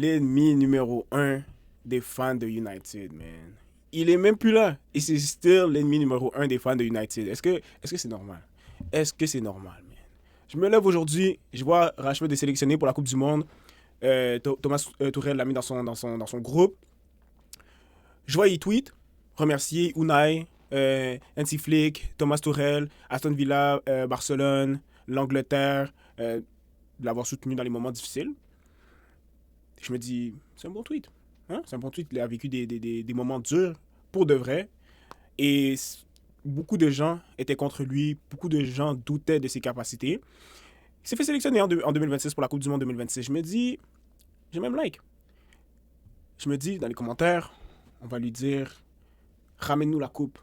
l'ennemi numéro un des fans de United, man. Il est même plus là. Et c'est still l'ennemi numéro un des fans de United. Est-ce que c'est normal? Est-ce que c'est normal, man? Je me lève aujourd'hui, je vois Rashford est sélectionné pour la Coupe du Monde. Thomas Tuchel l'a mis dans son groupe. Je vois, il tweet, remercier Unai, Hansi Flick, Thomas Tuchel, Aston Villa, Barcelone, l'Angleterre, de l'avoir soutenu dans les moments difficiles. Je me dis, c'est un bon tweet. Hein? C'est un bon tweet. Il a vécu des moments durs, pour de vrai. Et beaucoup de gens étaient contre lui. Beaucoup de gens doutaient de ses capacités. Il s'est fait sélectionner en 2026 pour la Coupe du Monde 2026. Je me dis, j'ai même like. Je me dis, dans les commentaires, on va lui dire, ramène-nous la coupe.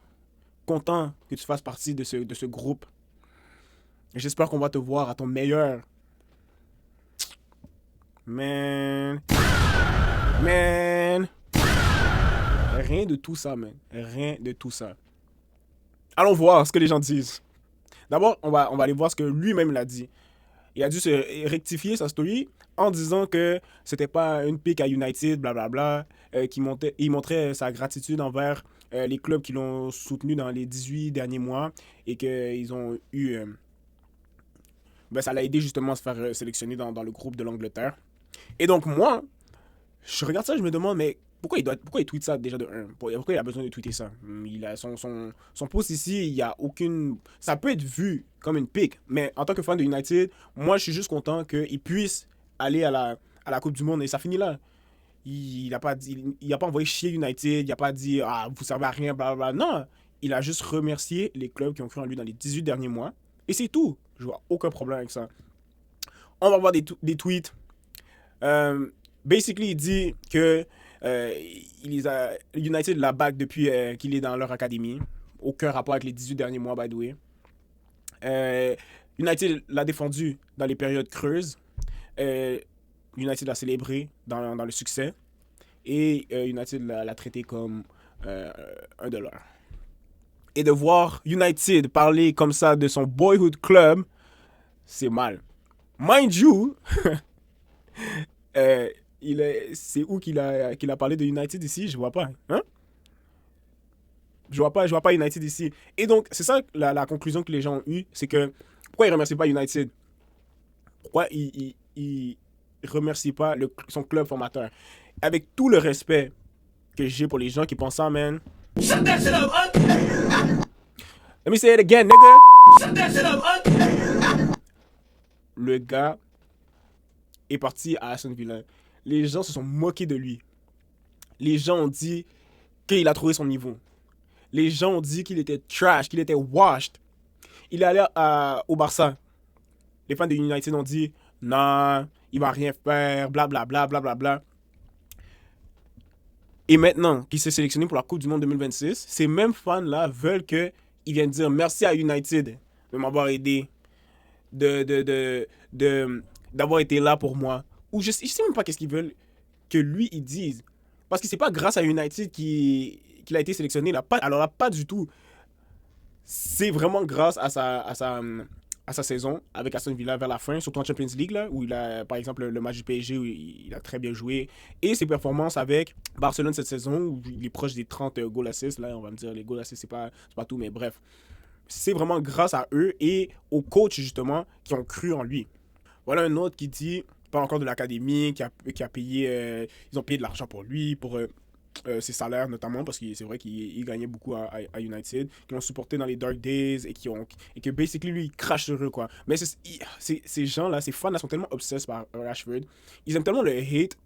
Content que tu fasses partie de ce groupe. J'espère qu'on va te voir à ton meilleur. Man. Rien de tout ça, man. Rien de tout ça. Allons voir ce que les gens disent. D'abord, on va aller voir ce que lui-même l'a dit. Il a dû se rectifier sa story en disant que c'était pas une pique à United, blablabla, il montrait sa gratitude envers les clubs qui l'ont soutenu dans les 18 derniers mois et qu'ils ont eu... ça l'a aidé justement à se faire sélectionner dans le groupe de l'Angleterre. Et donc moi, je regarde ça, je me demande, mais pourquoi il tweet ça déjà de 1? Pourquoi il a besoin de tweeter ça? Il a son post ici, il y a aucune... Ça peut être vu comme une pique, mais en tant que fan de United, moi je suis juste content qu'il puisse aller à la Coupe du Monde et ça finit là. Il a pas envoyé chier United, il a pas dit ah vous servez à rien, blablabla. Non, il a juste remercié les clubs qui ont cru en lui dans les 18 derniers mois et c'est tout. Je vois aucun problème avec ça. On va voir des tweets. Basically, il dit que United la back depuis qu'il est dans leur académie. Aucun rapport avec les 18 derniers mois, by the way. United l'a défendu dans les périodes creuses. United l'a célébré dans le succès. Et United l'a traité comme un de leurs. Et de voir United parler comme ça de son boyhood club, c'est mal. Mind you, c'est où qu'il a parlé de United ici? Je vois pas. Hein? Je vois pas United ici. Et donc, c'est ça la conclusion que les gens ont eue, c'est que pourquoi il remercie pas United? Pourquoi il remercie pas son club formateur? Avec tout le respect que j'ai pour les gens qui pensent ça, man. Shut that shit up, Let me say it again, nigga. Shut that shit up, Le gars est parti à Aston Villa. Les gens se sont moqués de lui. Les gens ont dit qu'il a trouvé son niveau. Les gens ont dit qu'il était trash, qu'il était washed. Il est allé au Barça. Les fans de United ont dit non, il va rien faire, blablabla, blablabla. Et maintenant qu'il s'est sélectionné pour la Coupe du Monde 2026, ces mêmes fans-là veulent qu'il vienne dire merci à United de m'avoir aidé, d'avoir été là pour moi. Ou je sais même pas qu'est-ce qu'ils veulent que lui, il dise. Parce que c'est pas grâce à United qu'il a été sélectionné. Là. Alors là, pas du tout. C'est vraiment grâce à sa saison avec Aston Villa vers la fin, surtout en Champions League, là, où il a, par exemple, le match du PSG, où il a très bien joué. Et ses performances avec Barcelone cette saison, où il est proche des 30 goal assists. Là, on va me dire, les goal assists, c'est pas tout, mais bref. C'est vraiment grâce à eux et aux coachs, justement, qui ont cru en lui. Voilà un autre qui dit, pas encore de l'académie, qui a payé, ils ont payé de l'argent pour lui, pour ses salaires notamment, parce que c'est vrai qu'il gagnait beaucoup à United, qui l'ont supporté dans les dark days et que basically lui il crache sur eux quoi. Mais ces gens-là, ces fans-là sont tellement obsessed par Rashford, ils aiment tellement le hate,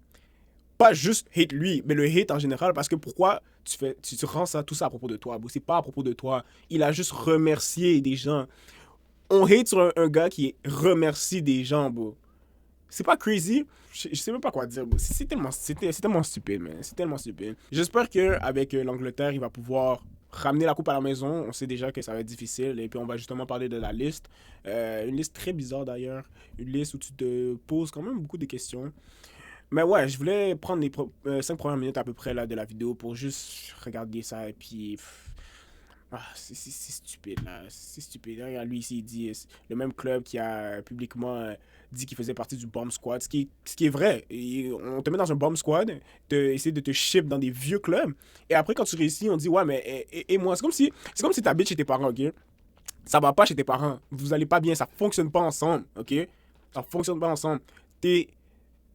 pas juste hate lui, mais le hate en général, parce que pourquoi tu rends tout ça à propos de toi, bro? C'est pas à propos de toi. Il a juste remercié des gens. On hate sur un gars qui remercie des gens, bro. C'est pas crazy? Je sais même pas quoi dire, bro. C'est tellement stupide, man. C'est tellement stupide. J'espère qu'avec l'Angleterre, il va pouvoir ramener la coupe à la maison. On sait déjà que ça va être difficile. Et puis, on va justement parler de la liste. Une liste très bizarre, d'ailleurs. Une liste où tu te poses quand même beaucoup de questions. Mais ouais, je voulais prendre les 5 premières minutes à peu près là, de la vidéo pour juste regarder ça. Et puis, C'est stupide, là. C'est stupide. Regarde, lui, ici, il dit le même club qui a publiquement dit qu'il faisait partie du Bomb Squad, ce qui est vrai. Et on te met dans un Bomb Squad, essayer de te ship dans des vieux clubs, et après, quand tu réussis, on dit, ouais, mais et moi, c'est comme si t'habites chez tes parents, ok? Ça va pas chez tes parents. Vous allez pas bien, ça fonctionne pas ensemble, ok? Ça fonctionne pas ensemble. T'es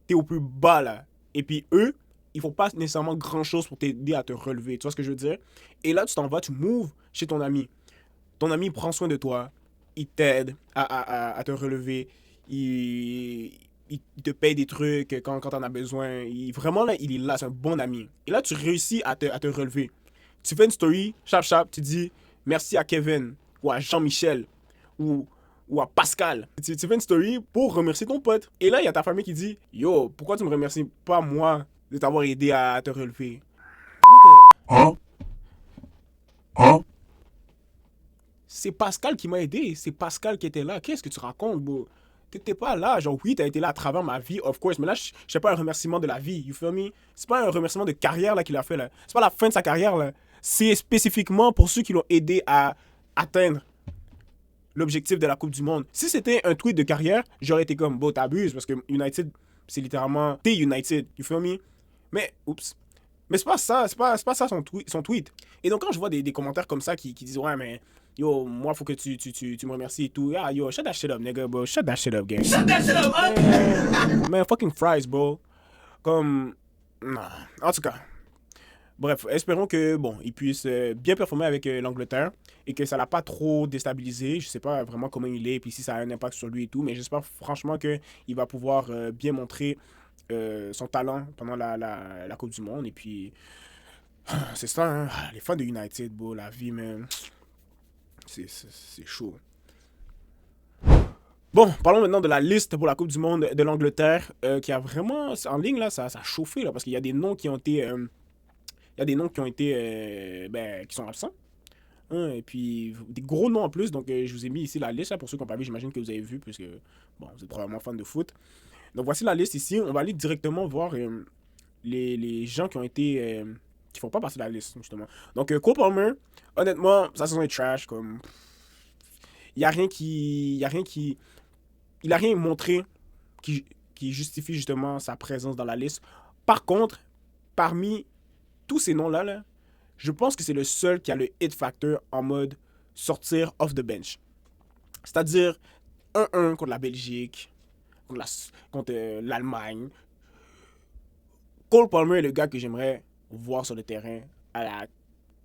t'es au plus bas là. Et puis eux, ils font pas nécessairement grand chose pour t'aider à te relever. Tu vois ce que je veux dire? Et là, tu t'en vas, tu moves chez ton ami. Ton ami prend soin de toi. Il t'aide à te relever. Il te paye des trucs quand t'en as besoin. Vraiment, là, il est là. C'est un bon ami. Et là, tu réussis à te relever. Tu fais une story, chap chap, tu dis merci à Kevin ou à Jean-Michel ou, ou à Pascal. Tu fais une story pour remercier ton pote. Et là, il y a ta famille qui dit yo, pourquoi tu me remercies pas moi de t'avoir aidé à te relever? Hein? Hein? C'est Pascal qui m'a aidé. C'est Pascal qui était là. Qu'est-ce que tu racontes, bro? T'étais pas là. Genre, oui, t'as été là à travers ma vie, of course. Mais là, je sais pas un remerciement de la vie. You feel me? C'est pas un remerciement de carrière là qu'il a fait là. C'est pas la fin de sa carrière là. C'est spécifiquement pour ceux qui l'ont aidé à atteindre l'objectif de la Coupe du Monde. Si c'était un tweet de carrière, j'aurais été comme, bon, t'abuses parce que United, c'est littéralement, t'es United. You feel me? Mais, oups. Mais c'est pas ça son tweet. Et donc, quand je vois des commentaires comme ça qui disent, ouais, mais yo, moi, faut que tu me remercies et tout. Ah, yo, shut that shit up, nigga, bro. Shut that shit up, gang. Shut that shit up, man, fucking fries, bro. Comme, non. En tout cas, bref, espérons que, bon, il puisse bien performer avec l'Angleterre et que ça l'a pas trop déstabilisé. Je sais pas vraiment comment il est et puis si ça a un impact sur lui et tout, mais j'espère franchement qu'il va pouvoir bien montrer son talent pendant la Coupe du Monde. Et puis, c'est ça, hein. Les fans de United, bro, la vie, man, c'est chaud. Bon, parlons maintenant de la liste pour la Coupe du Monde de l'Angleterre, qui a vraiment, en ligne, là, ça a chauffé, là, parce qu'il y a des noms qui ont été, il y a des noms qui ont été, qui sont absents. Hein, et puis, des gros noms en plus, donc je vous ai mis ici la liste, là, pour ceux qui n'ont pas vu, j'imagine que vous avez vu, puisque, bon, vous êtes probablement fan de foot. Donc voici la liste ici, on va aller directement voir les gens qui ont été, qui font pas partie de la liste, justement. Donc, Cole Palmer, honnêtement, sa saison est trash, comme, il y a rien qui, il a rien montré qui justifie justement sa présence dans la liste. Par contre, parmi tous ces noms-là, là, je pense que c'est le seul qui a le hit factor en mode sortir off the bench. C'est-à-dire 1-1 contre la Belgique, contre l'Allemagne. Cole Palmer est le gars que j'aimerais voir sur le terrain à la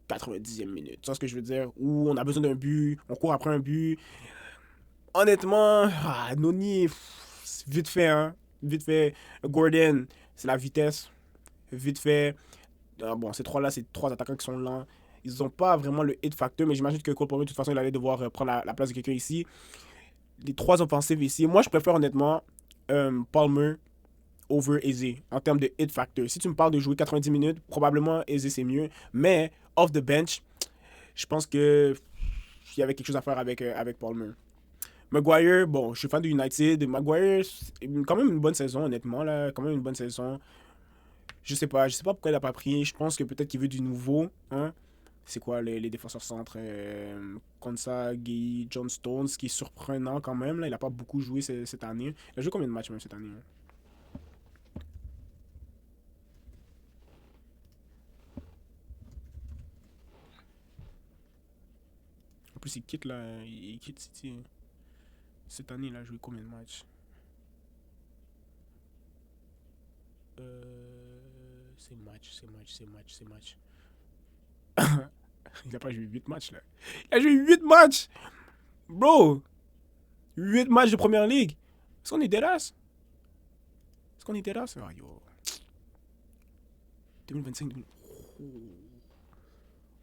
90e minute. Tu vois ce que je veux dire? Où on a besoin d'un but, on court après un but. Honnêtement, Noni, vite fait, hein. Vite fait. Gordon, c'est la vitesse. Vite fait. Bon, ces trois-là, c'est trois attaquants qui sont lents. Ils n'ont pas vraiment le hit factor, mais j'imagine que Cole Palmer, de toute façon, il allait devoir prendre la place de quelqu'un ici. Les trois offensives ici, moi, je préfère honnêtement Palmer over Eze en termes de hit factor. Si tu me parles de jouer 90 minutes, probablement Eze c'est mieux. Mais off the bench, je pense que il y avait quelque chose à faire avec Palmer. Maguire, bon, je suis fan de United. Maguire, quand même une bonne saison, honnêtement, là. Quand même une bonne saison. Je sais pas pourquoi il a pas pris. Je pense que peut-être qu'il veut du nouveau, hein. C'est quoi les défenseurs centres Konsa, Gay, John Stones, qui est surprenant quand même. Là. Il a pas beaucoup joué cette année. Il a joué combien de matchs même cette année? Hein? En plus, il quitte, là, il quitte City. Cette année, il a joué combien de matchs? C'est match. Il a pas joué 8 matchs là. Il a joué 8 matchs! Bro! 8 matchs de première ligue! Est-ce qu'on est dérace? Est-ce qu'on est dérace? Ah yo. 2025, 2000. Oh.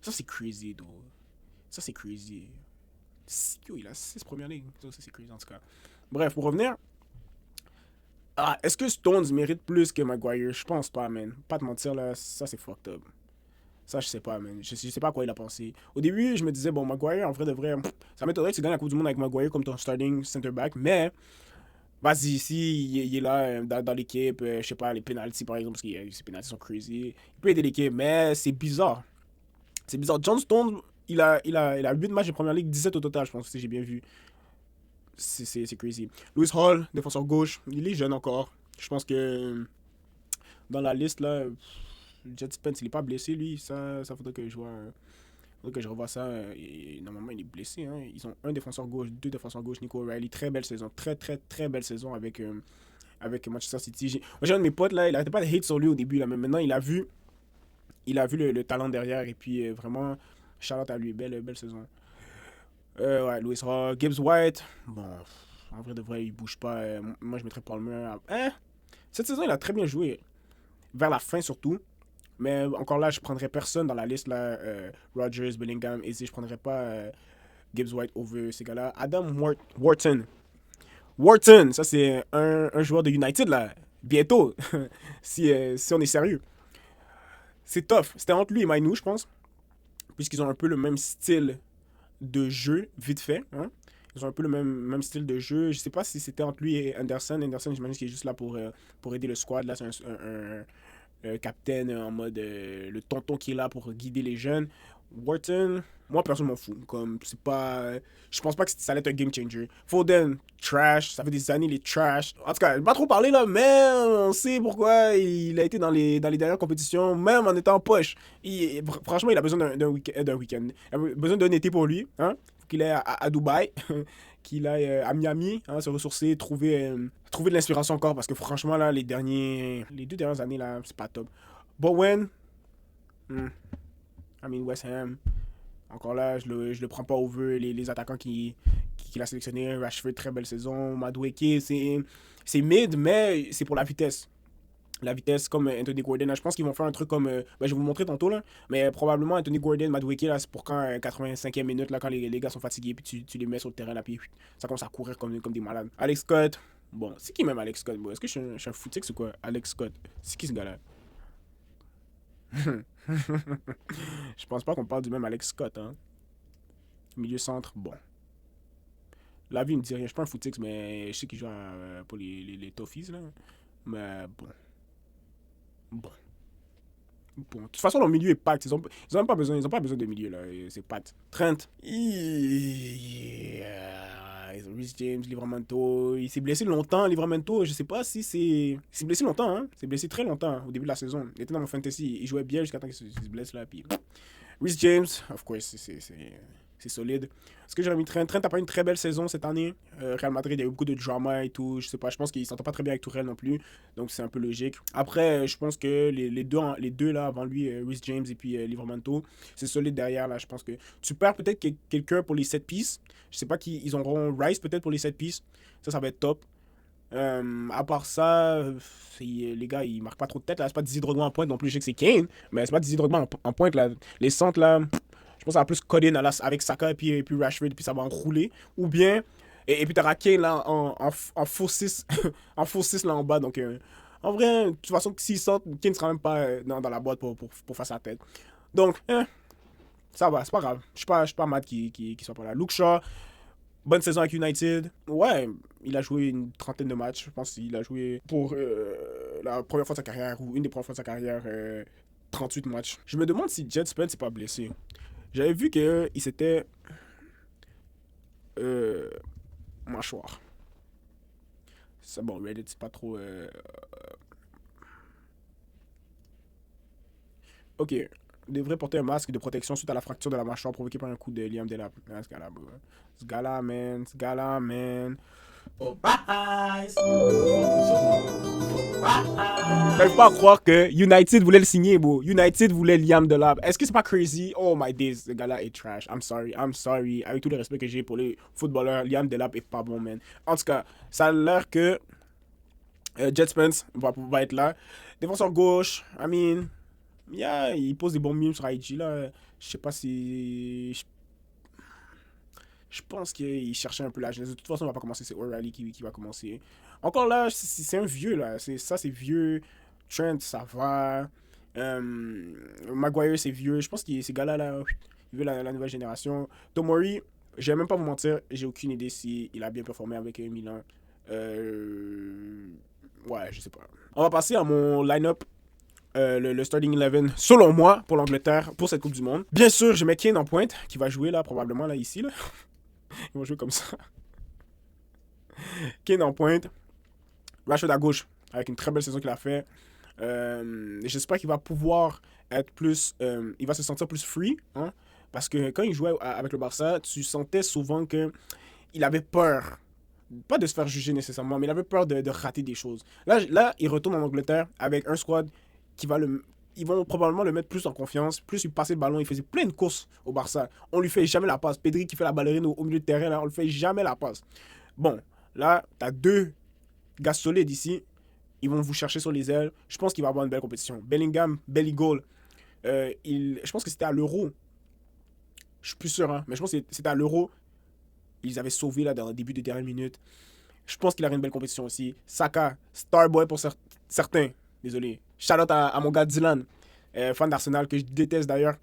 Ça c'est crazy, though. Ça c'est crazy. Yo, il a 6 premières ligues. Ça c'est crazy en tout cas. Bref, pour revenir. Est-ce que Stones mérite plus que Maguire? Je pense pas, man. Pas te mentir là, ça c'est fucked up. Ça, je sais pas, man. Je sais pas à quoi il a pensé. Au début, je me disais, bon, Maguire, en vrai, de vrai, ça m'étonnerait que tu gagnes la Coupe du Monde avec Maguire comme ton starting center back, mais vas-y, si il est là dans l'équipe, je sais pas, les penalties par exemple, parce que ces penalties sont crazy, il peut aider l'équipe, mais c'est bizarre. C'est bizarre. John Stones, il a 8 matchs de première ligue, 17 au total, je pense, si j'ai bien vu. C'est crazy. Lewis Hall, défenseur gauche, il est jeune encore. Je pense que dans la liste, là, Jet Spence, il n'est pas blessé, lui. Ça faudrait que je vois. Faudrait que je revoie ça. Et normalement, il est blessé. Hein. Ils ont un défenseur gauche, deux défenseurs gauche. Nico O'Reilly, très belle saison. Très, très, très belle saison avec Manchester City. Moi, j'ai un de mes potes, là, il n'arrêtait pas de hate sur lui au début, là, mais maintenant, il a vu le talent derrière. Et puis, vraiment, shout-out à lui. Belle saison. Ouais, Lewis Hall, Gibbs White. Bon, en vrai de vrai, il bouge pas. Moi, je mettrais Palmer. Cette saison, il a très bien joué. Vers la fin, surtout. Mais encore là, je prendrais personne dans la liste. Là, Rodgers, Bellingham, Izzy. Je prendrais pas Gibbs White over ces gars-là. Adam Wharton. Wharton, ça, c'est un joueur de United, là. Bientôt. si on est sérieux. C'est tough. C'était entre lui et Mainu, je pense. Puisqu'ils ont un peu le même style de jeu, vite fait. Hein? Ils ont un peu le même style de jeu. Je sais pas si c'était entre lui et Anderson. Anderson, j'imagine qu'il est juste là pour aider le squad. Là, c'est un capitaine en mode le tonton qui est là pour guider les jeunes. Wharton, moi, personne m'en fout. Comme, c'est pas. Je pense pas que ça allait être un game changer. Foden, trash. Ça fait des années, il est trash. En tout cas, je vais pas trop parler là, mais on sait pourquoi il a été dans les dernières compétitions, même en étant en poche. Franchement, il a besoin d'un week-end. Il a besoin d'un été pour lui. Hein? Faut qu'il aille à Dubaï, qu'il aille à Miami, hein, se ressourcer, trouver de l'inspiration encore. Parce que franchement, là, les 2 dernières années, là, c'est pas top. Bowen, West Ham. Encore là, je le prends pas au vœu. Les attaquants qu'il a sélectionnés, Rashford, très belle saison. Madueke, c'est mid, mais c'est pour la vitesse. La vitesse comme Anthony Gordon. Je pense qu'ils vont faire un truc comme. Je vais vous le montrer tantôt, là. Mais probablement Anthony Gordon, Madueke, là, c'est pour quand 85e minute, là, quand les gars sont fatigués, puis tu les mets sur le terrain, là, puis ça commence à courir comme des malades. Alex Scott. Bon, c'est qui même Alex Scott? Bon, est-ce que je suis un footix ou quoi? Alex Scott. C'est qui ce gars-là? Je pense pas qu'on parle du même Alex Scott, hein. Milieu centre, bon. La vie me dit rien. Je suis pas un footix, mais je sais qu'il joue pour les Toffees, là. Mais bon. Bon. Bon. De toute façon, le milieu est packed. Ils ont même pas besoin, de milieu, là. C'est packed. Trent. Reece James, Livramento. Il s'est blessé longtemps, Livramento. Je sais pas si c'est. Il s'est blessé longtemps, hein. Il s'est blessé très longtemps, hein, au début de la saison. Il était dans mon fantasy. Il jouait bien jusqu'à temps qu'il se blesse, là. Puis. Reece James, of course, c'est solide. Est-ce que Jeremy Trent a pas eu une très belle saison cette année? Real Madrid, il y a eu beaucoup de drama et tout. Je sais pas, je pense qu'il s'entend pas très bien avec Tourelle non plus. Donc c'est un peu logique. Après, je pense que les deux là, avant lui, Reece James et puis Livramento, c'est solide derrière. Là, je pense que tu perds peut-être quelqu'un pour les 7 pistes. Je sais pas qui. Ils auront Rice peut-être pour les 7 pistes. Ça va être top. À part ça, les gars, ils marquent pas trop de tête. Là. C'est pas Didier Drogba en pointe non plus. Je sais que c'est Kane, mais c'est pas Didier Drogba en pointe. Là. Les centres, là, je pense que ça va plus coder avec Saka et puis Rashford, puis ça va enrouler. Ou bien, et puis t'auras Kane là, en faux 6, en faux 6 là en bas. Donc, en vrai, de toute façon, s'ils sortent, Kane sera même pas dans la boîte pour faire sa tête. Donc, ça va, c'est pas grave. Je suis pas mad qu'il soit pas là. Luke Shaw. Bonne saison avec United. Ouais, il a joué une trentaine de matchs. Je pense qu'il a joué pour la première fois de sa carrière ou une des premières fois de sa carrière 38 matchs. Je me demande si Jet Spence n'est pas blessé. J'avais vu qu'il s'était mâchoire. C'est bon, Reddit, c'est pas trop. Ok. Devrait porter un masque de protection suite à la fracture de la mâchoire provoquée par un coup de Liam Delap. Ce gars-là, bro. Ce gars-là, man. J'arrive pas à croire que United voulait le signer, bro. United voulait Liam Delap. Est-ce que c'est pas crazy? Oh my days, ce gars-là est trash. I'm sorry. Avec tout le respect que j'ai pour les footballeurs, Liam Delap est pas bon, man. En tout cas, ça a l'air que Jet Spence va être là. Défenseur gauche, il pose des bons memes sur IG, là. Je sais pas si. Je pense qu'il cherchait un peu la jeunesse. De toute façon, on va pas commencer. C'est O'Reilly qui va commencer. Encore là, c'est un vieux, là. C'est vieux. Trent, ça va. Maguire, c'est vieux. Je pense que ces gars-là, là, ils veulent la nouvelle génération. Tomori, je vais même pas vous mentir, j'ai aucune idée s'il a bien performé avec Milan. Ouais, je sais pas. On va passer à mon line-up le starting 11, selon moi, pour l'Angleterre, pour cette Coupe du Monde. Bien sûr, je mets Kane en pointe, qui va jouer là, probablement, là, ici. Là. Il va jouer comme ça. Kane en pointe. Rashford à gauche, avec une très belle saison qu'il a fait. J'espère qu'il va pouvoir être plus... il va se sentir plus free, hein, parce que quand il jouait avec le Barça, tu sentais souvent que il avait peur. Pas de se faire juger nécessairement, mais il avait peur de rater des choses. Là, il retourne en Angleterre avec un squad qui va le... Ils vont probablement le mettre plus en confiance, plus il passait le ballon, il faisait plein de courses au Barça. On lui fait jamais la passe. Pedri qui fait la ballerine au milieu de terrain, là, on lui fait jamais la passe. Bon, là, t'as deux gars solides ici. Ils vont vous chercher sur les ailes. Je pense qu'il va avoir une belle compétition. Bellingham, Belly Goal. Je pense que c'était à l'Euro. Je suis plus sûr, hein, mais je pense que c'était à l'Euro. Ils avaient sauvé là dans le début des dernières minutes. Je pense qu'il aura une belle compétition aussi. Saka, Starboy pour certains. Désolé. Shout out à mon gars Dylan, fan d'Arsenal, que je déteste d'ailleurs.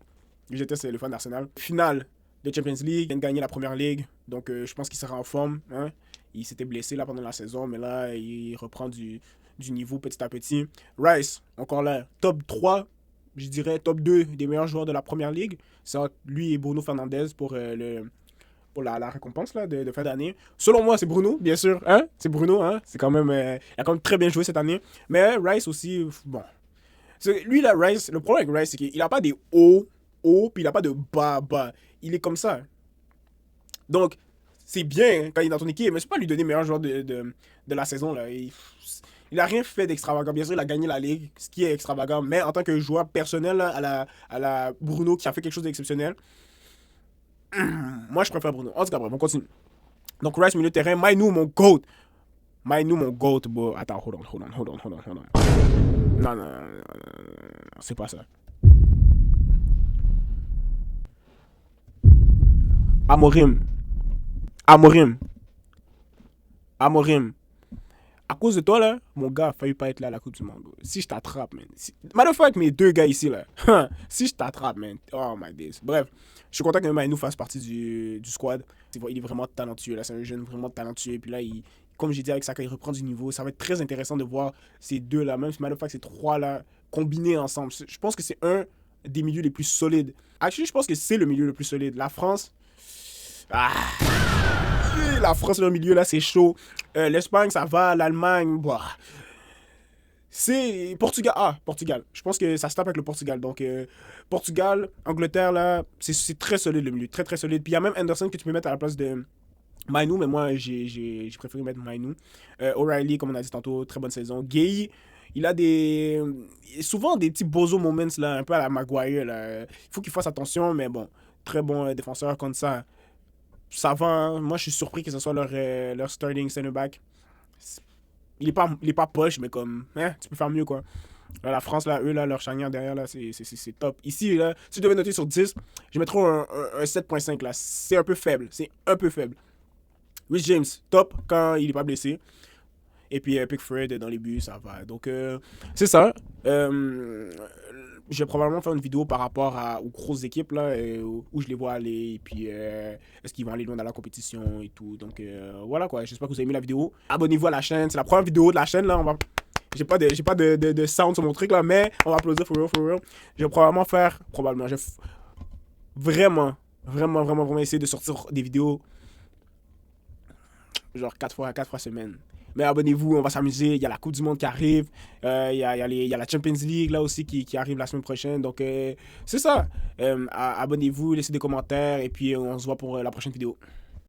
Je déteste le fan d'Arsenal. Finale de Champions League. Il vient de gagner la première ligue. Donc je pense qu'il sera en forme. Hein. Il s'était blessé là pendant la saison, mais là, il reprend du niveau petit à petit. Rice, encore là, top 3, je dirais top 2 des meilleurs joueurs de la première ligue. C'est lui et Bruno Fernandes pour la récompense là, de fin d'année. Selon moi, c'est Bruno, bien sûr. Hein? C'est Bruno, hein? C'est quand même, il a quand même très bien joué cette année. Mais Rice aussi, bon. Lui, là, Rice, le problème avec Rice, c'est qu'il n'a pas des hauts, puis il n'a pas de bas. Il est comme ça. Donc, c'est bien quand il est dans ton équipe, mais c'est pas lui donner meilleur joueur de la saison. Là. Il a rien fait d'extravagant. Bien sûr, il a gagné la Ligue, ce qui est extravagant, mais en tant que joueur personnel là, à la Bruno qui a fait quelque chose d'exceptionnel, moi je préfère Bruno. En tout cas, bref, on continue. Donc, Rice, milieu de terrain, Mainu, mon GOAT. Mainu, mon GOAT, bro. Attends, hold on. Non, c'est pas ça. Amorim. À cause de toi, là, mon gars a failli pas être là à la Coupe du Monde. Bro. Si je t'attrape, man. Matter of fact, mes deux gars ici, là. Si je t'attrape, man. Oh my days. Bref, je suis content que Mainu fasse partie du squad. Il est vraiment talentueux, là. C'est un jeune vraiment talentueux. Puis là, comme j'ai dit avec Saka, il reprend du niveau. Ça va être très intéressant de voir ces deux-là, même si matter of fact, ces trois-là, combinés ensemble. Je pense que c'est un des milieux les plus solides. Actually, je pense que c'est le milieu le plus solide. La France... la France dans le milieu, là, c'est chaud. L'Espagne, ça va. L'Allemagne, bah. C'est Portugal. Je pense que ça se tape avec le Portugal. Donc, Portugal, Angleterre, là, c'est très solide le milieu. Très, très solide. Puis il y a même Anderson que tu peux mettre à la place de Mainu, mais moi, j'ai préféré mettre Mainu. O'Reilly, comme on a dit tantôt, très bonne saison. Gay, il a souvent des petits bozo moments, là, un peu à la Maguire. Là. Il faut qu'il fasse attention, mais bon, très bon défenseur comme ça. Ça va, hein. Moi, je suis surpris que ce soit leur starting center back. Il est pas poche, mais comme, tu peux faire mieux, quoi. Là, la France, là, eux, là, leur charnière derrière, là, c'est top. Ici, là, si je devais noter sur 10, je mettrais un 7.5, là. C'est un peu faible. Rhys James, top quand il est pas blessé. Et puis Pickford dans les buts, ça va. Donc, c'est ça. Je vais probablement faire une vidéo par rapport aux grosses équipes là, où je les vois aller. Et puis, est-ce qu'ils vont aller loin dans la compétition et tout. Donc, voilà quoi. J'espère que vous avez aimé la vidéo. Abonnez-vous à la chaîne. C'est la première vidéo de la chaîne là. J'ai pas de sound sur mon truc là, mais on va applaudir for real. Je vais probablement je vais vraiment essayer de sortir des vidéos genre 4 fois semaine. Mais abonnez-vous, on va s'amuser. Il y a la Coupe du Monde qui arrive. Il y a la Champions League là aussi qui arrive la semaine prochaine. Donc, c'est ça. Abonnez-vous, laissez des commentaires. Et puis, on se voit pour la prochaine vidéo.